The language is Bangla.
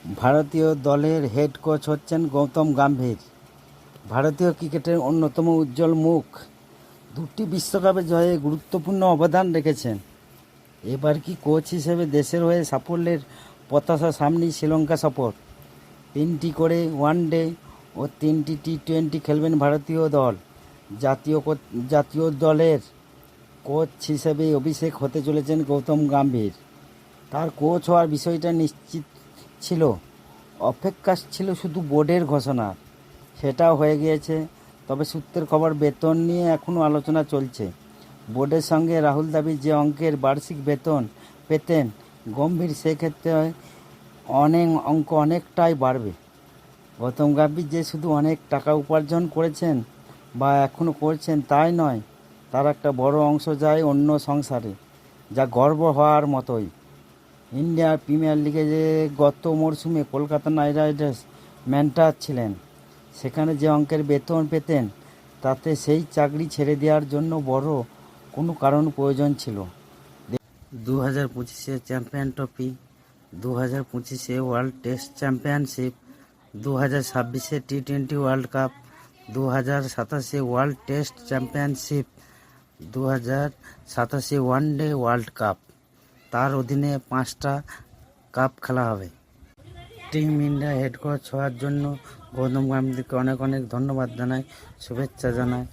ভারতীয় দলের হেড কোচ হচ্ছেন গৌতম গম্ভীর। ভারতীয় ক্রিকেটের অন্যতম উজ্জ্বল মুখ, দুটি বিশ্বকাপে জয়ে গুরুত্বপূর্ণ অবদান রেখেছেন। এবার কি কোচ হিসেবে দেশের হয়ে সাফল্যের প্রত্যাশা সামনেই শ্রীলঙ্কা সফর। 3টি করে ওয়ানডে ও 3টি টি-20 খেলবেন ভারতীয় দল। জাতীয় দলের কোচ হিসেবে অভিষেক হতে চলেছেন গৌতম গম্ভীর। তার কোচ হওয়ার বিষয়টা নিশ্চিত ছিল, অপেক্ষা ছিল শুধু বোর্ডের ঘোষণা। সেটাও হয়ে গিয়েছে, তবে সূত্রের খবর বেতন নিয়ে এখনও আলোচনা চলছে। বোর্ডের সঙ্গে রাহুল দ্রাবিড় যে অঙ্কের বার্ষিক বেতন পেতেন গম্ভীর, সেক্ষেত্রে অঙ্ক অনেকটাই বাড়বে। গৌতম গম্ভীর যে শুধু অনেক টাকা উপার্জন করেছেন বা এখনও করছেন তাই নয়, তার একটা বড় অংশ যায় অন্য সংসারে, যা গর্ব হওয়ার মতোই। ইন্ডিয়া প্রিমিয়ার লিগে যে গত মরশুমে কলকাতা নাইট রাইডার্স ম্যানেজার ছিলেন, সেখানে যে অঙ্কের বেতন পেতেন, তাতে সেই চাকরি ছেড়ে দেওয়ার জন্য বড় কোনো কারণ প্রয়োজন ছিল। 2025 champion trophy, 2025 world test championship, 2026 টি-20 world cup, 2027 world test championship, 2027 one day world cup. তার অধীনে 5টা কাপ খেলা হবে। টিম ইন্ডিয়া হেড কোচ হওয়ার জন্য গৌতম গম্ভীরকে অনেক অনেক ধন্যবাদ জানাই, শুভেচ্ছা জানাই।